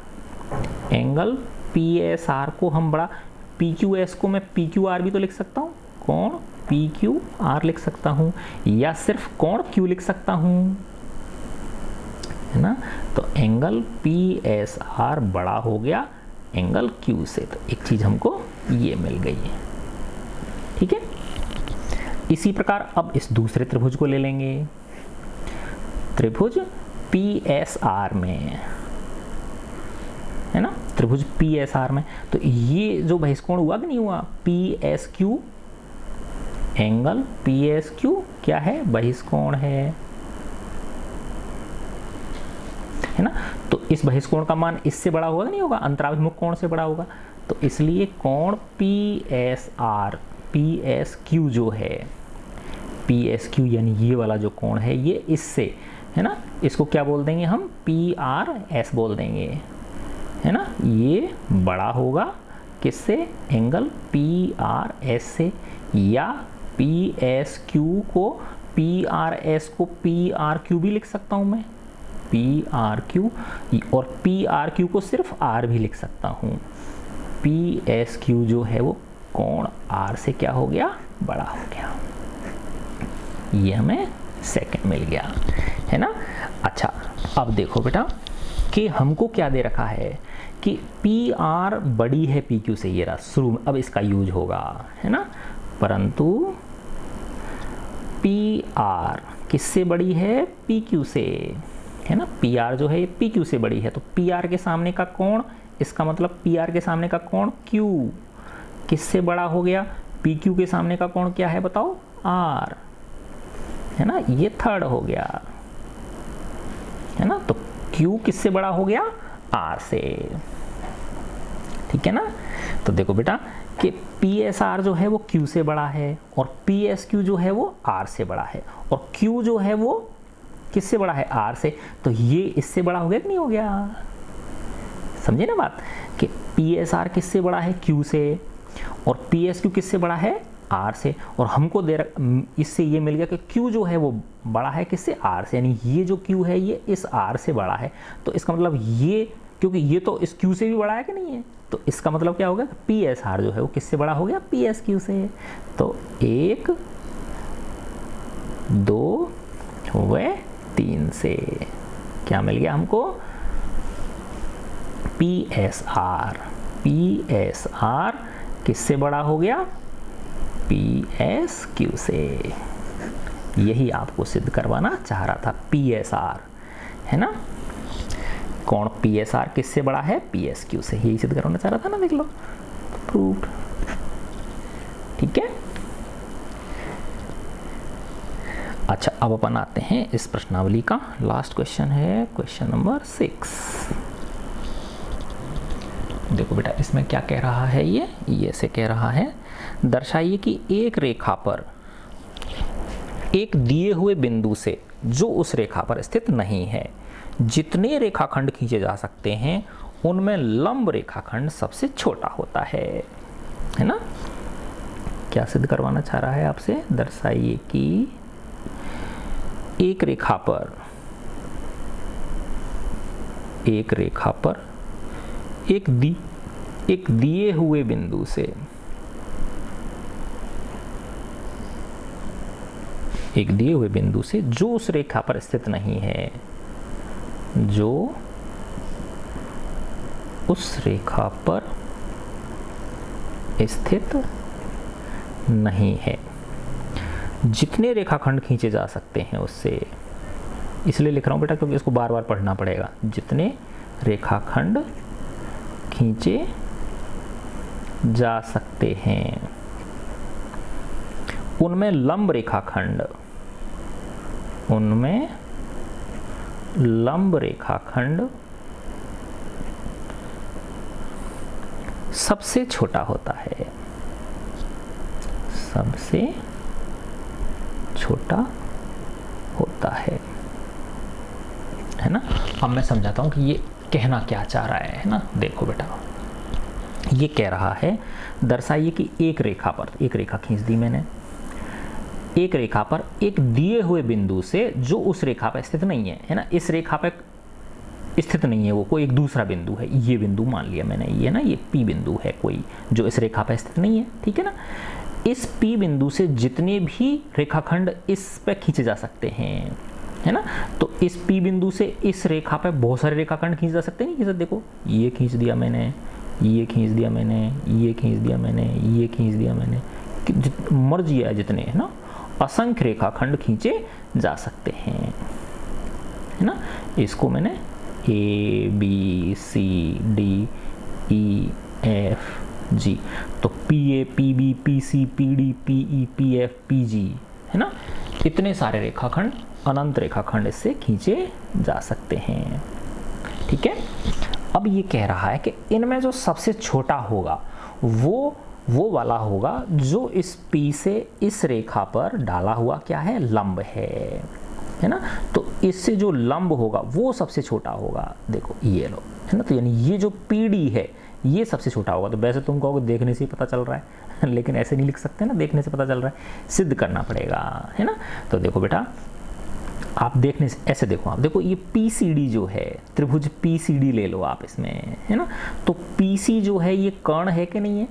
एंगल PSR को हम बड़ा, PQS को मैं PQR भी तो लिख सकता हूँ, कोण PQR लिख सकता हूँ, या सिर्फ कोण Q लिख सकता हूँ, है ना। तो एंगल PSR बड़ा हो गया एंगल Q से, तो एक चीज हमको ये मिल गई है, ठीक है। इसी प्रकार अब इस दूसरे त्रिभुज को ले लेंगे, त्रिभुज PSR में, है ना, त्रिभुज PSR में। तो ये जो बहिष्कोण हुआ कि नहीं हुआ, PSQ, एंगल PSQ क्या है, बहिष्कोण है ना। तो इस बहिष्कोण का मान इससे बड़ा होगा कि नहीं होगा, अंतराभिमुख कोण से बड़ा होगा। तो इसलिए कोण PSQ जो है, PSQ यानी ये वाला जो कोण है ये इससे, है ना, इसको क्या बोल देंगे हम, PRS बोल देंगे, है ना। ये बड़ा होगा किससे, एंगल PRS से, या PSQ को PRS को PRQ भी लिख सकता हूं मैं, PRQ, और PRQ को सिर्फ R भी लिख सकता हूं। PSQ जो है वो कोण R से क्या हो गया, बड़ा हो गया। ये हमें सेकंड मिल गया, है ना। अच्छा अब देखो बेटा कि हमको क्या दे रखा है कि PR बड़ी है PQ से, ये रहा शुरू में, अब इसका यूज होगा, है ना। परंतु PR किससे बड़ी है, PQ से, है ना, पी आर जो है ये पी क्यू से बड़ी है, तो पी आर के सामने का कोण, इसका मतलब पी आर के सामने का कोण क्यू किससे बड़ा हो गया, पी क्यू के सामने का कोण क्या है बताओ, आर, है ना, ये थर्ड हो गया, है ना, तो क्यू किससे बड़ा हो गया, आर से, ठीक है ना। तो देखो बेटा कि पी एस आर जो है वो क्यू से बड़ा है और पी एस क्यू जो है वो आर से बड़ा है, और क्यू जो है वो किससे बड़ा है, आर से, तो ये इससे बड़ा हो गया कि नहीं हो गया, समझे ना बात, कि पी एस आर किससे बड़ा है, क्यू से, और पी एस क्यू किससे बड़ा है, आर से, और हमको इससे ये मिल गया कि क्यू जो है वो बड़ा है किससे, आर से, यानी ये जो क्यू है ये इस आर से बड़ा है, तो इसका मतलब ये, क्योंकि ये तो इस क्यू से भी बड़ा है कि नहीं है, तो इसका मतलब क्या होगा, पी एस आर जो है वो किससे बड़ा हो गया, पी एस क्यू से, तो 1 2 व 3 से क्या मिल गया हमको, पी एस आर किससे बड़ा हो गया, पी एस क्यू से, यही आपको सिद्ध करवाना चाह रहा था, पी एस आर, है ना, कौन पी एस आर किससे बड़ा है, पी एस क्यू से, यही सिद्ध करवाना चाह रहा था ना, देख लो प्रूव्ड, ठीक है। अच्छा अब अपन आते हैं इस प्रश्नावली का लास्ट क्वेश्चन है, क्वेश्चन नंबर 6। देखो बेटा इसमें क्या कह रहा है, ये से कह रहा है, दर्शाइए कि एक रेखा पर एक दिए हुए बिंदु से जो उस रेखा पर स्थित नहीं है, जितने रेखाखंड खींचे जा सकते हैं उनमें लंब रेखाखंड सबसे छोटा होता है ना। क्या सिद्ध करवाना चाह रहा है आपसे, दर्शाइए कि एक रेखा पर एक दिए हुए बिंदु से जो उस रेखा पर स्थित नहीं है, जो उस रेखा पर स्थित नहीं है, जितने रेखाखंड खींचे जा सकते हैं उससे, इसलिए लिख रहा हूं बेटा क्योंकि इसको बार बार पढ़ना पड़ेगा, जितने रेखाखंड खींचे जा सकते हैं उनमें लंब रेखाखंड सबसे छोटा होता है, सबसे छोटा होता है ना। अब मैं समझाता हूं कि ये कहना क्या चाह रहा है ना। देखो बेटा ये कह रहा है, दर्शाइए कि एक रेखा पर, एक रेखा खींच दी मैंने, एक रेखा पर एक दिए हुए बिंदु से जो उस रेखा पर स्थित नहीं है ना, इस रेखा पर स्थित नहीं है वो, कोई एक दूसरा बिंदु है, ये बिंदु मान लिया मैंने, ये ना ये पी बिंदु है कोई जो इस रेखा पर स्थित नहीं है, ठीक है ना। इस पी बिंदु से जितने भी रेखाखंड इस पे खींचे जा सकते हैं, है ना, तो इस पी बिंदु से इस रेखा पे बहुत सारे रेखाखंड खींचे जा सकते हैं। नहीं, देखो ये खींच दिया मैंने, ये खींच दिया मैंने, ये खींच दिया मैंने, ये खींच दिया मैंने, मर्जी है जितने, है ना, असंख्य रेखाखंड खींचे जा सकते हैं, है ना। इसको मैंने A B C D E F G, तो P A P B P C P D P E P F P G, है ना, इतने सारे रेखाखंड, अनंत रेखाखंड इससे खींचे जा सकते हैं, ठीक है। अब ये कह रहा है कि इनमें जो सबसे छोटा होगा वो वाला होगा जो इस P से इस रेखा पर डाला हुआ क्या है, लंब है ना। तो इससे जो लंब होगा वो सबसे छोटा होगा, देखो ये लो, है ना। तो यानी ये जो PD है ये सबसे छोटा होगा। तो वैसे तुम कहोगे देखने से ही पता चल रहा है लेकिन ऐसे नहीं लिख सकते ना, देखने से पता चल रहा है, सिद्ध करना पड़ेगा, है ना। तो देखो बेटा आप देखने से ऐसे देखो, आप देखो ये PCD जो है, त्रिभुज PCD ले लो आप इसमें, है ना। तो PC जो है ये कर्ण है कि नहीं है,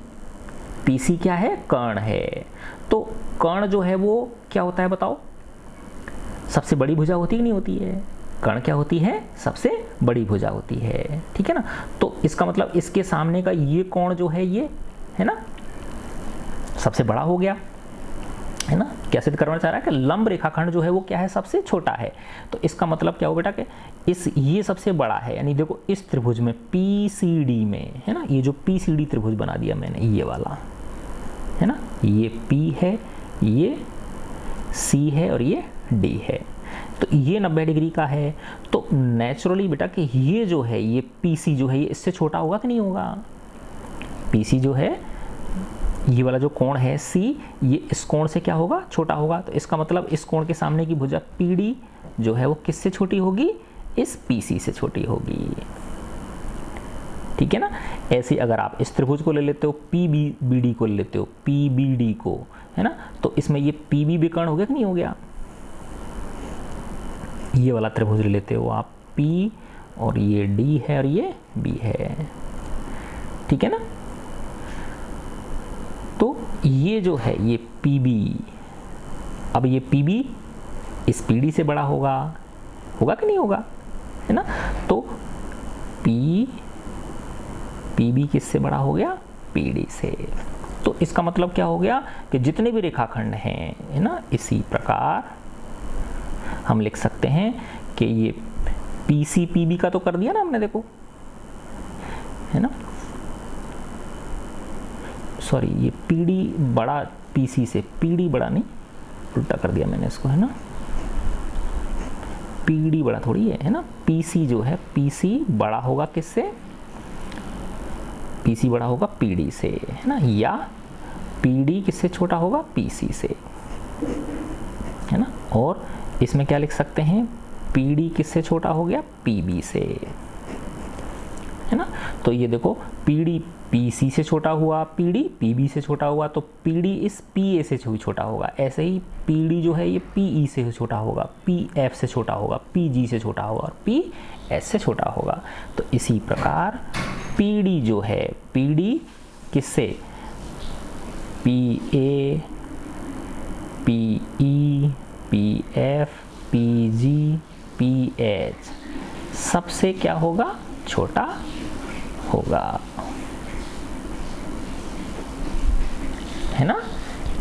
PC क्या है, कर्ण है। तो कर्ण जो है वो क्या होता है बताओ, सबसे बड़ी भुजा होती है नहीं होती है, कर्ण क्या होती है, सबसे बड़ी भुजा होती है, ठीक है ना। तो इसका मतलब इसके सामने का ये कोण जो है ये, है ना, सबसे बड़ा हो गया, है ना। क्या सिद्ध करना चाह रहा है कि लंब रेखाखंड जो है वो क्या है, सबसे छोटा है। तो इसका मतलब क्या हो बेटा कि ये सबसे बड़ा है, यानी देखो इस त्रिभुज में PCD में, है ना, ये जो PCD त्रिभुज बना दिया मैंने, ये वाला है ना, ये P है, ये C है और ये D है। तो ये 90 डिग्री का है। तो नेचुरली बेटा कि ये जो है, ये PC जो है, ये इससे छोटा होगा कि नहीं होगा। PC जो है, ये वाला जो कोण है C, ये इस कोण से क्या होगा, छोटा होगा। तो इसका मतलब इस कोण के सामने की भुजा PD जो है वो किससे छोटी होगी, इस PC से छोटी होगी। ठीक है ना। ऐसे अगर आप इस त्रिभुज को ले लेते हो, PBD को ले लेते हो, PBD को, है ना, तो इसमें ये PB विकर्ण हो गया कि नहीं हो गया। ये वाला त्रिभुज ले लेते हो आप, P और ये D है और ये B है, ठीक है ना। तो ये जो है ये PB, अब ये PB इस PD से बड़ा होगा कि नहीं होगा, है ना। तो PB किससे बड़ा हो गया, PD से। तो इसका मतलब क्या हो गया कि जितने भी रेखाखंड हैं, है ना, इसी प्रकार हम लिख सकते हैं कि ये PC PB का तो कर दिया ना हमने, देखो, है ना, सॉरी, ये PD बड़ा PC से, PD बड़ा नहीं, उल्टा कर दिया मैंने इसको, है ना, PD बड़ा थोड़ी है ना। PC जो है, PC बड़ा होगा किससे, PC बड़ा होगा PD से, है ना, या PD किससे छोटा होगा, PC से, है ना। और इसमें क्या लिख सकते हैं, PD किससे छोटा हो गया, PB से, है ना। तो ये देखो PD PC से छोटा हुआ, PD PB से छोटा हुआ, तो PD इस PA से छोटा होगा। ऐसे ही PD जो है ये PE से छोटा होगा, PF से छोटा होगा, PG से छोटा होगा और PS से छोटा होगा। तो इसी प्रकार PD जो है, PD किससे, PA PE PF PG PH सबसे क्या होगा, छोटा होगा, है ना।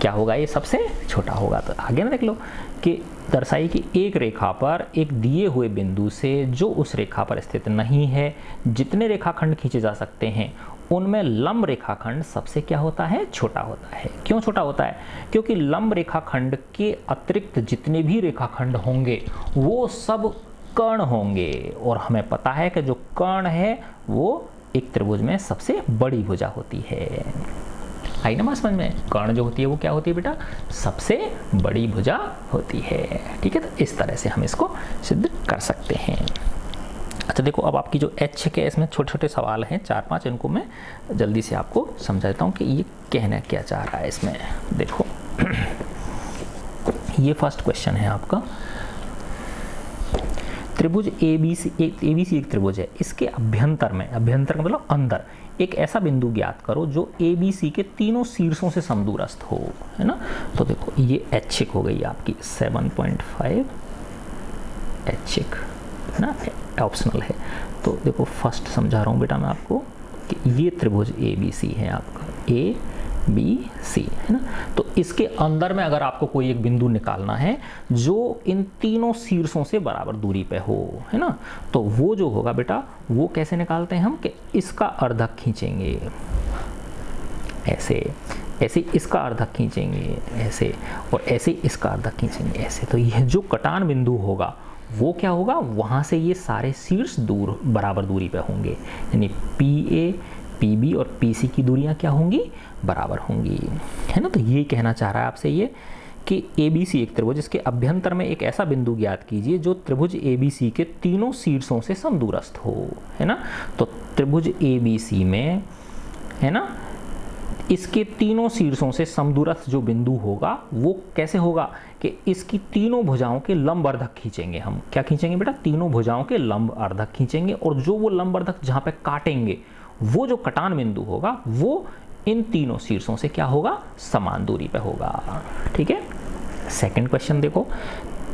क्या होगा, ये सबसे छोटा होगा। तो आगे ना देख लो कि दर्शाई कि एक रेखा पर एक दिए हुए बिंदु से जो उस रेखा पर स्थित नहीं है, जितने रेखाखंड खींचे जा सकते हैं उनमें लंब रेखाखंड सबसे क्या होता है, छोटा होता है। क्यों छोटा होता है, क्योंकि लंब रेखाखंड के अतिरिक्त जितने भी रेखाखंड होंगे वो सब कर्ण होंगे, और हमें पता है कि जो कर्ण है वो एक त्रिभुज में सबसे बड़ी भुजा होती है। आई ना समझ में, कर्ण जो होती है वो क्या होती है बेटा, सबसे बड़ी भुजा होती है। ठीक है, तो इस तरह से हम इसको सिद्ध कर सकते हैं। अच्छा देखो, अब आपकी जो H के इसमें छोटे छोटे सवाल हैं 4-5, इनको मैं जल्दी से आपको समझा देता हूँ कि ये कहना क्या चाह रहा है इसमें। देखो ये फर्स्ट क्वेश्चन है आपका, त्रिभुज ABC एक त्रिभुज है, इसके अभ्यंतर में, अभ्यंतर का मतलब अंदर, एक ऐसा बिंदु ज्ञात करो जो ABC के तीनों शीर्षों से समदूरस्थ हो, है ना। तो देखो ये ऐच्छिक हो गई आपकी 7.5 ऐच्छिक, है ना, ऑप्शनल है। तो देखो फर्स्ट समझा रहा हूँ बेटा मैं आपको कि ये त्रिभुज ABC है आपका, ABC, है ना। तो इसके अंदर में अगर आपको कोई एक बिंदु निकालना है जो इन तीनों शीर्षों से बराबर दूरी पे हो, है ना, तो वो जो होगा बेटा, वो कैसे निकालते हैं हम, कि इसका अर्धक खींचेंगे ऐसे, ऐसे इसका अर्धक खींचेंगे ऐसे, और ऐसे इसका अर्धक खींचेंगे ऐसे। तो यह जो कटान बिंदु होगा वो क्या होगा, वहां से ये सारे शीर्ष दूर बराबर दूरी पे होंगे, यानी PA PB और PC की दूरियां क्या होंगी, बराबर होंगी, है ना। तो ये कहना चाह रहा है आपसे ये कि ABC एक त्रिभुज, इसके अभ्यंतर में एक ऐसा बिंदु ज्ञात कीजिए जो त्रिभुज ABC के तीनों शीर्षों से समदूरस्थ हो, है ना। तो त्रिभुज ABC में, है ना, इसके तीनों शीर्षों से समदूरस्थ जो बिंदु होगा वो कैसे होगा कि इसकी तीनों भुजाओं के लंब अर्धक खींचेंगे हम। क्या खींचेंगे बेटा, तीनों भुजाओं के लंब अर्धक खींचेंगे, और जो वो लंब अर्धक जहाँ पे काटेंगे वो जो कटान बिंदु होगा वो इन तीनों शीर्षों से क्या होगा, समान दूरी पे होगा। ठीक है। सेकंड क्वेश्चन देखो,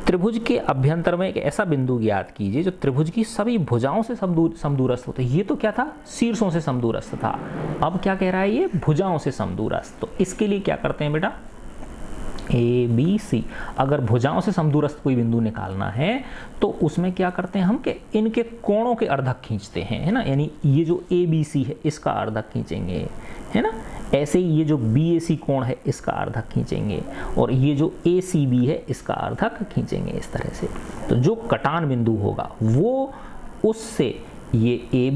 त्रिभुज के अभ्यंतर में एक ऐसा बिंदु ज्ञात कीजिए जो त्रिभुज की सभी भुजाओं से समदूरस्थ होते। ये तो क्या था, शीर्षों से समदूरस्थ था, अब क्या कह रहा है ये, भुजाओं से समदूरस्थ। तो इसके लिए क्या करते हैं बेटा, ए बी सी। अगर भुजाओं से समदूरस्थ कोई बिंदु निकालना है तो उसमें क्या करते हैं हम कि इनके कोणों के अर्धक खींचते हैं, है ना। यानी ये जो ए बी सी है इसका अर्धक खींचेंगे, है ना। ऐसे ही ये जो बी ए सी कोण है इसका अर्धक खींचेंगे, और ये जो ए सी बी है इसका अर्धक खींचेंगे इस तरह से। तो जो कटान बिंदु होगा वो उससे ये ए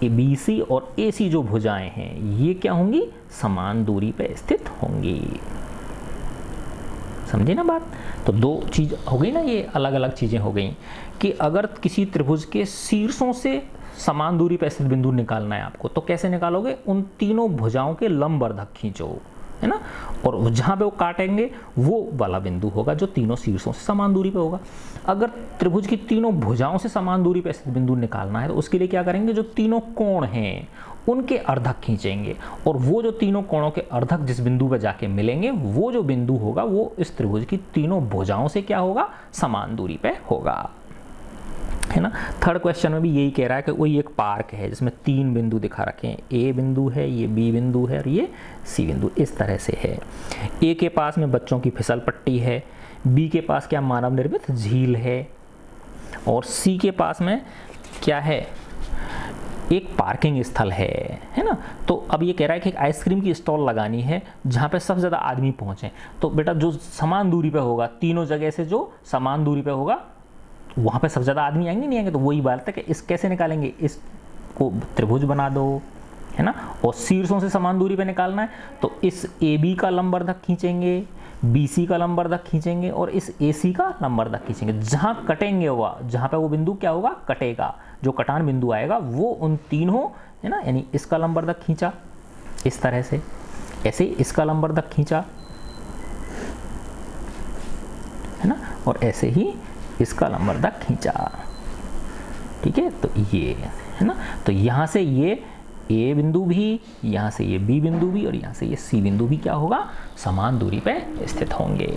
बी सी और ए सी जो भुजाएं हैं ये क्या होंगी, समान दूरी पर स्थित होंगी। समझे ना बात। तो दो चीज हो गई ना, ये अलग अलग चीजें हो गई कि अगर किसी त्रिभुज के शीर्षों से समान दूरी पर स्थित बिंदु निकालना है आपको, तो कैसे निकालोगे, उन तीनों भुजाओं के लंब अर्धक खींचो, है ना। और जहां पे वो काटेंगे वो वाला बिंदु होगा जो तीनों शीर्षों से समान दूरी पे होगा। अगर त्रिभुज की तीनों भुजाओं से समान दूरी पे स्थित बिंदु निकालना है तो उसके लिए क्या करेंगे, जो तीनों कोण हैं उनके अर्धक खींचेंगे, और वो जो तीनों कोणों के अर्धक जिस बिंदु पे जाके मिलेंगे वो जो बिंदु होगा वो इस त्रिभुज की तीनों भुजाओं से क्या होगा, समान दूरी पे होगा, है ना। थर्ड क्वेश्चन में भी यही कह रहा है कि वही एक पार्क है जिसमें तीन बिंदु दिखा रखे हैं, ए बिंदु है, ये बी बिंदु है और ये सी बिंदु इस तरह से है। ए के पास में बच्चों की फिसल पट्टी है, बी के पास क्या मानव निर्मित झील है, और सी के पास में क्या है, एक पार्किंग स्थल है ना। तो अब ये कह रहा है कि एक आइसक्रीम की स्टॉल लगानी है जहाँ पे सबसे ज़्यादा आदमी पहुँचे। तो बेटा जो समान दूरी पे होगा, तीनों जगह से जो समान दूरी पे होगा वहाँ पे सबसे ज़्यादा आदमी आएंगे नहीं आएंगे। तो वही बात है कि इस कैसे निकालेंगे, इसको त्रिभुज बना दो, है ना। और शीर्षों से समान दूरी पे निकालना है तो इस ए बी का लंब अर्धक खींचेंगे, बी सी का लंब अर्धक खींचेंगे और इस ए सी का लंब अर्धक खींचेंगे। जहाँ कटेंगे हुआ, जहाँ पे वो बिंदु क्या होगा, कटेगा, जो कटान बिंदु आएगा वो उन तीनों, है ना। यानी इसका लंब अर्धक खींचा इस तरह से, ऐसे ही इसका लंब अर्धक खींचा, है ना, और ऐसे ही इसका लंब अर्धक खींचा, ठीक है। तो ये है ना, तो यहाँ से ये ए बिंदु भी, यहाँ से ये बी बिंदु भी और यहाँ से ये सी बिंदु भी क्या होगा, समान दूरी पे स्थित होंगे,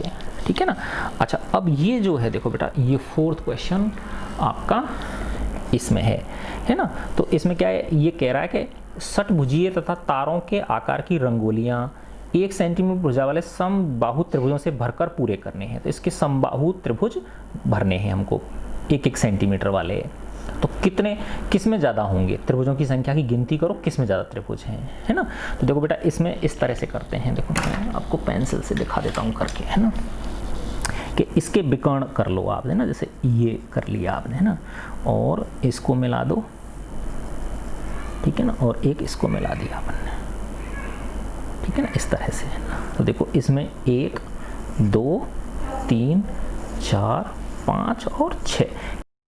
ठीक है ना। अच्छा, अब ये जो है देखो बेटा, ये फोर्थ क्वेश्चन आपका इसमें है ना। तो इसमें क्या है, ये कह रहा है कि षटभुजीय तथा तारों के आकार की रंगोलियाँ 1 सेंटीमीटर भुजा वाले समबाहु त्रिभुजों से भरकर पूरे करने हैं। तो इसके समबाहु त्रिभुज भरने हैं हमको 1-1 सेंटीमीटर वाले। तो कितने, किस में ज़्यादा होंगे, त्रिभुजों की संख्या की गिनती करो किस में ज़्यादा त्रिभुज हैं, है ना। तो देखो बेटा, इसमें इस तरह से करते हैं, देखो मैं आपको पेंसिल से दिखा देता हूँ करके, है ना, कि इसके विकर्ण कर लो आप, है ना। जैसे ये कर लिया आपने, है ना, और इसको मिला दो, ठीक है ना, और एक इसको मिला दिया आपने, ठीक है ना, इस तरह से। तो देखो इसमें 1 2 3 4 5 और 6,